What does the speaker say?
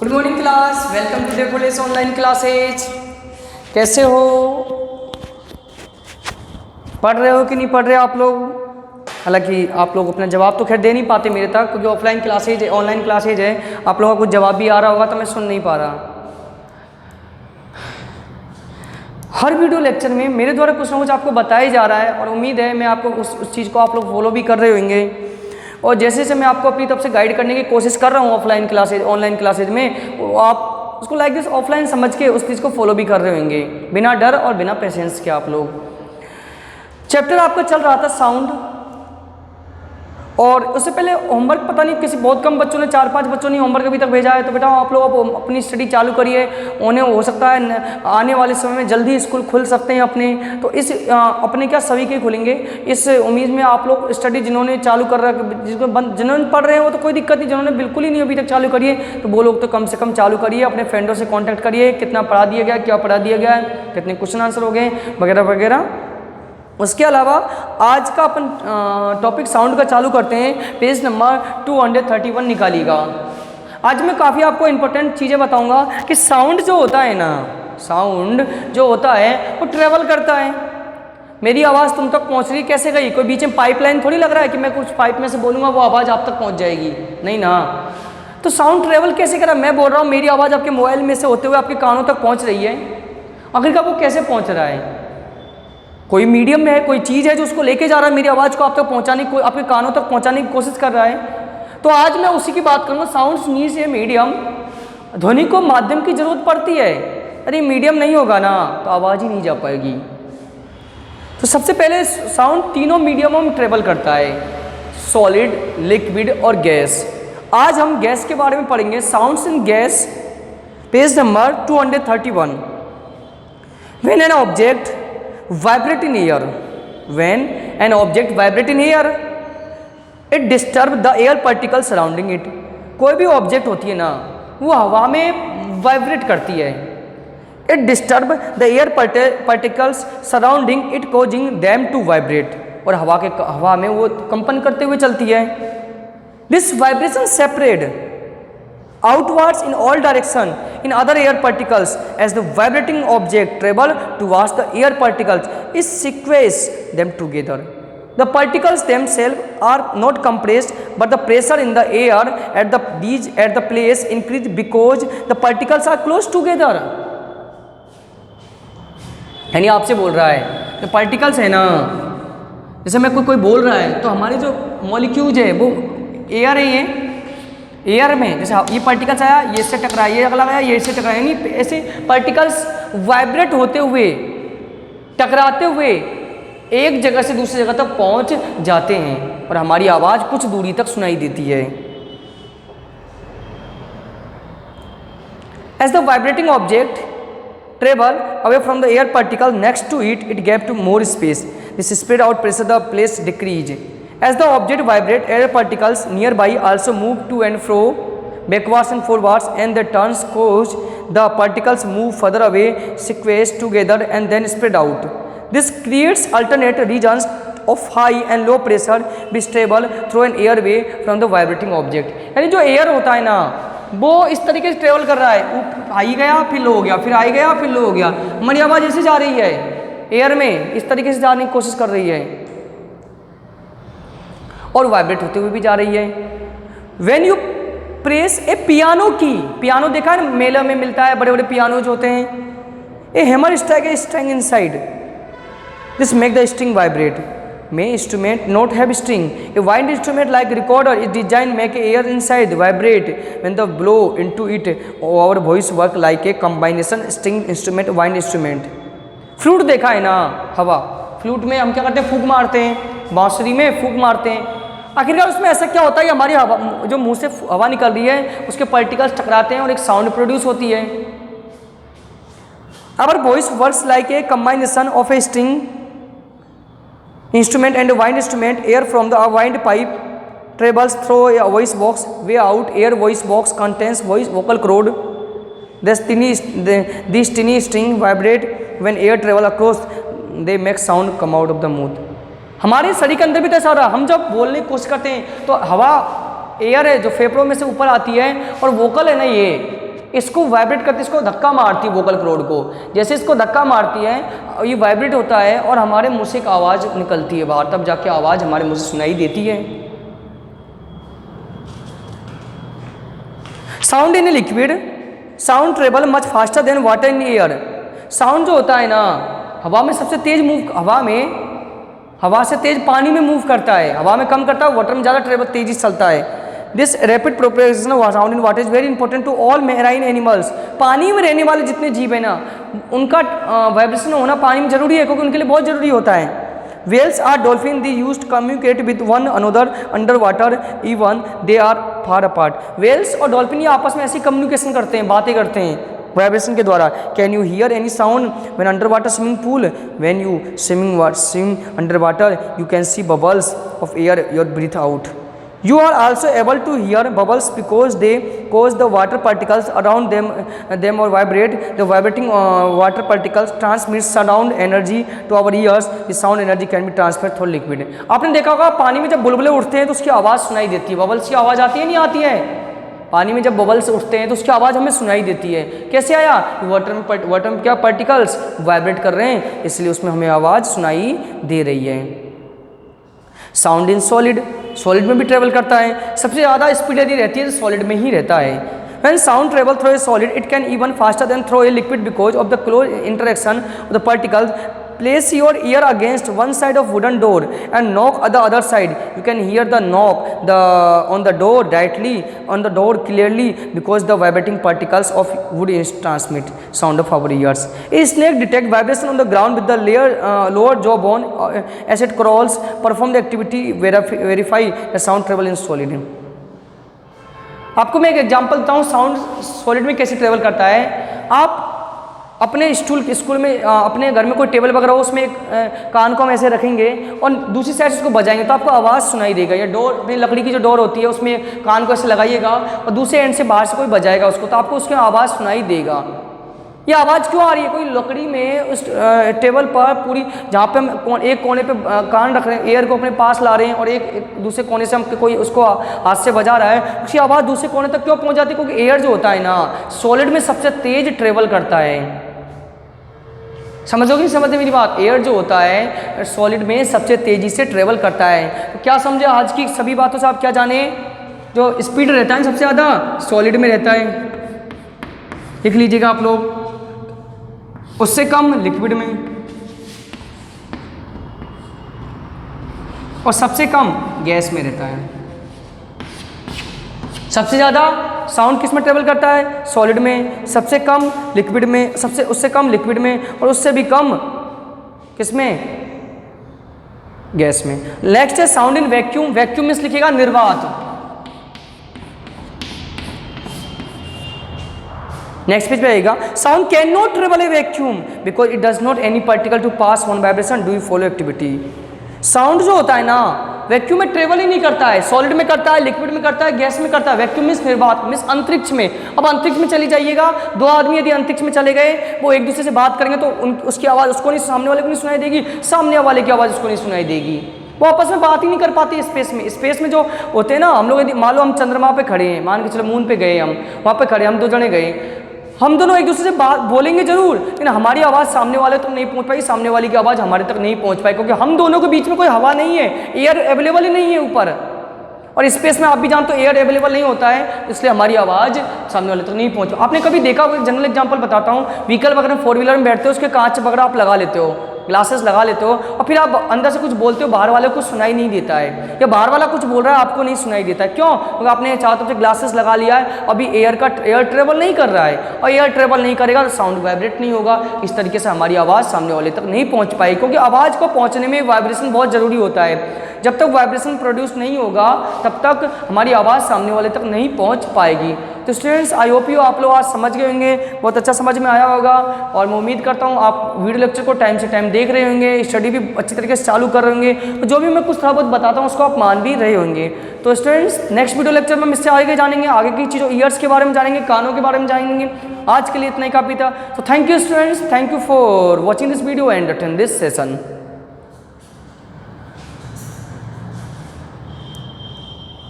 Good morning class, welcome to Daffodils online classes. कैसे हो? पढ़ रहे हो कि नहीं पढ़ रहे आप लोग? हालांकि आप लोग अपना जवाब तो खैर दे नहीं पाते मेरे तक, क्योंकि ऑफलाइन क्लासेज है, ऑनलाइन क्लासेज है। आप लोगों का कुछ जवाब भी आ रहा होगा तो मैं सुन नहीं पा रहा। हर वीडियो लेक्चर में मेरे द्वारा कुछ ना कुछ आपको बताया जा रहा है और उम्मीद है मैं आपको उस चीज़ को आप लोग फॉलो भी कर रहे होंगे। और जैसे जैसे मैं आपको अपनी तरफ से गाइड करने की कोशिश कर रहा हूँ ऑफलाइन क्लासेज ऑनलाइन क्लासेज में, वो आप उसको लाइक दिस ऑफलाइन समझ के उस चीज़ को फॉलो भी कर रहे होंगे बिना डर और बिना पेशेंस के। आप लोग चैप्टर आपका चल रहा था साउंड, और उससे पहले होमवर्क पता नहीं किसी बहुत कम बच्चों ने 4-5 बच्चों ने होमवर्क अभी तक भेजा है। तो बेटा आप लोग अपनी स्टडी चालू करिए, उन्हें हो सकता है आने वाले समय में जल्दी स्कूल खुल सकते हैं अपने। तो इस अपने क्या सभी के खुलेंगे, इस उम्मीद में आप लोग स्टडी जिन्होंने चालू कर रखा, जिन्होंने पढ़ रहे हैं वो तो कोई दिक्कत नहीं, जिन्होंने बिल्कुल ही नहीं अभी तक चालू करिए तो वो लोग तो कम से कम चालू करिए। अपने फ्रेंडों से कॉन्टैक्ट करिए, कितना पढ़ा दिया गया, क्या पढ़ा दिया गया, कितने क्वेश्चन आंसर हो गए वगैरह वगैरह। उसके अलावा आज का अपन टॉपिक साउंड का चालू करते हैं। Page number 231 निकालिएगा। आज मैं काफ़ी आपको इंपॉर्टेंट चीज़ें बताऊंगा कि साउंड जो होता है ना, साउंड जो होता है वो ट्रेवल करता है। मेरी आवाज़ तुम तक पहुंच रही कैसे गई? कोई बीच में पाइपलाइन थोड़ी लग रहा है कि मैं कुछ पाइप में से बोलूँगा वो आवाज़ आप तक पहुँच जाएगी, नहीं ना। तो साउंड ट्रेवल कैसे करा? मैं बोल रहा हूँ मेरी आवाज़ आपके मोबाइल में से होते हुए आपके कानों तक पहुँच रही है, आखिरकार वो कैसे पहुँच रहा है? कोई मीडियम में है, कोई चीज़ है जो उसको लेके जा रहा है, मेरी आवाज़ को आप तक पहुंचाने की, आपके कानों तक पहुंचाने की कोशिश कर रहा है। तो आज मैं उसी की बात करूंगा। साउंड्स नीड्स ए मीडियम, ध्वनि को माध्यम की जरूरत पड़ती है। अरे मीडियम नहीं होगा ना तो आवाज़ ही नहीं जा पाएगी। तो सबसे पहले साउंड तीनों मीडियमों में ट्रेवल करता है, सॉलिड, लिक्विड और गैस। आज हम गैस के बारे में पढ़ेंगे, sounds in gas, page number 231। When an object vibrate in air, when an object vibrate in air it disturb the air particles surrounding it। कोई भी ऑब्जेक्ट होती है ना वो हवा में वाइब्रेट करती है। it disturb the air particles surrounding it causing them to vibrate, और हवा में वो कंपन करते हुए चलती है। this vibration separate outwards in all direction in other air particles as the vibrating object travel towards the air particles is sequence them together। The particles themselves are not compressed but the pressure in the air at the place increase because the particles are close together। यानी आपसे बोल रहा है कि particles है ना, जैसे मैं कोई बोल रहा है तो हमारे जो मॉलिक्यूल्स है वो एयर है, ये एयर में जैसे ये पार्टिकल्स आया, ये इससे टकराया, ये अगला आया, ये इससे टकराया, यानी ऐसे पार्टिकल्स वाइब्रेट होते हुए, टकराते हुए एक जगह से दूसरी जगह तक पहुंच जाते हैं और हमारी आवाज़ कुछ दूरी तक सुनाई देती है। As the vibrating object travel away from the air particle next to it, it gave to more space. This spread out pressure, the place decrease. As the object vibrate, air particles nearby also move to and fro, backwards and forwards, and the turns cause the particles move further away, sequence together, and then spread out. This creates alternate regions of high and low pressure which travel through an airway from the vibrating object। यानी जो air होता है ना वो इस तरीके से travel कर रहा है, हाई गया फिर लो हो गया, फिर हाई गया फिर लो हो गया। हमारी आवाज़ ऐसे जा रही है एयर में, इस तरीके से जाने की कोशिश कर रही है और वाइब्रेट होते हुए भी जा रही है। When you press A piano की, पियानो देखा है मेला में मिलता है, बड़े बड़े पियानो जो होते हैं। A hammer strike a string inside, this make the string vibrate. May instrument not have string, a wind instrument like recorder is design make air inside vibrate when the blow into it. Our voice work like a combination string instrument wind instrument. Flute देखा है ना, हवा, flute में हम क्या करते हैं, फूंक मारते हैं, बांसुरी में फूंक मारते हैं। आखिरकार उसमें ऐसा क्या होता है कि हमारी हवा जो मुंह से हवा निकल रही है उसके पार्टिकल्स टकराते हैं और एक साउंड प्रोड्यूस होती है। Our voice works like a combination of a string instrument and wind instrument. Air from the wind pipe travels through a voice box, way out air voice box contains voice vocal cord। These tiny string vibrate when air travel across, they make sound come out of the mouth। हमारे शरीर के अंदर भी तो ऐसा हो रहा है, हम जब बोलने की कोशिश करते हैं तो हवा एयर है जो फेफड़ों में से ऊपर आती है और वोकल है ना, ये इसको वाइब्रेट करती है, इसको धक्का मारती है वोकल कॉर्ड को। जैसे इसको धक्का मारती है ये वाइब्रेट होता है और हमारे मुंह से एक आवाज़ निकलती है बाहर, तब जाके आवाज़ हमारे मुंह से सुनाई देती है। Sound in a liquid, sound travel much faster than water in air. Sound जो होता है ना हवा में सबसे तेज मूव, हवा से तेज पानी में मूव करता है, हवा में कम करता है, वाटर में ज़्यादा ट्रेवल तेजी से चलता है। This rapid propagation of sound in water is very important to all marine animals. पानी में रहने वाले जितने जीव है ना उनका वाइब्रेशन होना पानी में जरूरी है, क्योंकि उनके लिए बहुत जरूरी होता है। Whales are dolphin, they used to communicate with one another underwater even they are far apart. Whales और डॉल्फिन ये आपस में ऐसी कम्युनिकेशन करते हैं, बातें करते हैं वाइब्रेशन के द्वारा। Can you here any sound when under water swimming pool? When you swim under water you can see bubbles of air your breathe out. You are also able to hear bubbles because they cause the water particles around them or vibrate. The vibrating water particles transmit sound energy to our ears. The sound energy can be transferred through liquid. आपने देखा होगा पानी में जब बुलबुले उठते हैं तो उसकी आवाज़ सुनाई देती है। बबल्स की आवाज़ आती है नहीं आती है? पानी में जब बबल्स उठते हैं तो उसकी आवाज़ हमें सुनाई देती है। कैसे आया? वाटर में क्या पार्टिकल्स वाइब्रेट कर रहे हैं, इसलिए उसमें हमें आवाज़ सुनाई दे रही है। साउंड इन सॉलिड, सॉलिड में भी ट्रेवल करता है। सबसे ज़्यादा स्पीड यदि रहती है तो सॉलिड में ही रहता है। When sound travel through a solid, it can even faster than through a liquid because of the close interaction of the particles. Place your ear against one side of wooden door and knock on the other side. You can hear the knock on the door directly on the door clearly because the vibrating particles of wood transmit sound of our ears. A snake detects vibration on the ground with the lower jawbone as it crawls. Perform the activity, verify the sound travel in solid. आपको मैं एक example देता हूँ sound solid में कैसे travel करता है। आप अपने स्कूल में अपने घर में कोई टेबल वगैरह हो उसमें एक कान को हम ऐसे रखेंगे और दूसरी साइड से उसको बजाएंगे तो आपको आवाज़ सुनाई देगा। या डोर अपनी लकड़ी की जो डोर होती है उसमें कान को ऐसे लगाइएगा और दूसरे एंड से बाहर से कोई बजाएगा उसको तो आपको उसकी आवाज़ सुनाई देगा। ये आवाज़ क्यों आ रही है? कोई लकड़ी में उस टेबल पर पूरी जहाँ पे हम एक कोने पे कान रख रहे हैं, एयर को अपने पास ला रहे हैं और एक दूसरे कोने से हम कोई उसको हाथ से बजा रहा है, उसकी आवाज़ दूसरे कोने तक क्यों पहुँच जाती है? क्योंकि एयर जो होता है ना सॉलिड में सबसे तेज ट्रेवल करता है। समझोगे नहीं समझते मेरी बात? एयर जो होता है सॉलिड में सबसे तेज़ी से ट्रेवल करता है। तो क्या समझे आज की सभी बातों से? आप क्या जाने? जो स्पीड रहता है सबसे ज़्यादा सॉलिड में रहता है, लिख लीजिएगा आप लोग। उससे कम लिक्विड में और सबसे कम गैस में रहता है। सबसे ज़्यादा साउंड किस में ट्रेवल करता है? सॉलिड में। सबसे कम लिक्विड में, उससे कम लिक्विड में और उससे भी कम किस में? गैस में। नेक्स्ट है साउंड इन वैक्यूम। वैक्यूम में लिखिएगा निर्वात। नेक्स्ट पेज पे आएगा sound can not travel a vacuum because it does not any particle to pass one vibration do you follow activity. Sound जो होता है ना वैक्यूम में ट्रेवल ही नहीं करता है। सॉलिड में करता है, लिक्विड में करता है, गैस में करता है। वैक्यूम मीन्स निर्वात, मीन्स अंतरिक्ष में। अब अंतरिक्ष में चली जाइएगा, दो आदमी यदि अंतरिक्ष में चले गए वो एक दूसरे से बात करेंगे तो उसकी आवाज़ उसको नहीं, सामने वाले को नहीं सुनाई देगी, सामने वाले की आवाज़ उसको नहीं सुनाई देगी। वो आपस में बात ही नहीं कर पाती स्पेस में। स्पेस में जो होते हैं ना, हम लोग यदि मान लो हम चंद्रमा पे खड़े हैं, मान के चलो मून पे गए, हम वहाँ पे खड़े, हम दो जने गए, हम दोनों एक दूसरे से बात बोलेंगे जरूर, लेकिन हमारी आवाज़ सामने वाले तक नहीं पहुंच पाई, सामने वाले की आवाज़ हमारे तक नहीं पहुंच पाई, क्योंकि हम दोनों के बीच में कोई हवा नहीं है, एयर अवेलेबल ही नहीं है ऊपर। और स्पेस में आप भी जानते हो एयर अवेलेबल नहीं होता है, इसलिए हमारी आवाज़ सामने वाले तक नहीं पहुंच। आपने कभी देखा होगा, जनरल एग्जांपल बताता हूँ, व्हीकल वगैरह 4 व्हीलर में बैठते हो, उसके कांच वगैरह आप लगा लेते हो, ग्लासेस लगा लेते हो, और फिर आप अंदर से कुछ बोलते हो, बाहर वाले को सुनाई नहीं देता है, या बाहर वाला कुछ बोल रहा है आपको नहीं सुनाई देता है। क्यों? क्योंकि आपने चारों तरफ से ग्लासेस लगा लिया है, अभी एयर ट्रेवल नहीं कर रहा है, और एयर ट्रेवल नहीं करेगा तो साउंड वाइब्रेट नहीं होगा। इस तरीके से हमारी आवाज़ सामने वाले तक नहीं पहुँच पाएगी, क्योंकि आवाज़ को पहुँचने में वाइब्रेशन बहुत ज़रूरी होता है। जब तक वाइब्रेशन प्रोड्यूस नहीं होगा तब तक हमारी आवाज़ सामने वाले तक नहीं पहुंच पाएगी। तो स्टूडेंट्स, आई होप यू आप लोग आज समझ गए होंगे, बहुत अच्छा समझ में आया होगा, और मैं उम्मीद करता हूं आप वीडियो लेक्चर को टाइम से टाइम देख रहे होंगे, स्टडी भी अच्छी तरीके से चालू कर रहे होंगे, तो जो भी मैं कुछ थोड़ा बहुत बताता हूँ उसको आप मान भी रहे होंगे। तो स्टूडेंट्स, नेक्स्ट वीडियो लेक्चर में हम इससे आगे जानेंगे, आगे की चीज़ों, ईयर्स के बारे में जानेंगे, कानों के बारे में जानेंगे। आज के लिए इतना ही काफ़ी था। तो thank you students, thank you for watching this video and attend this session.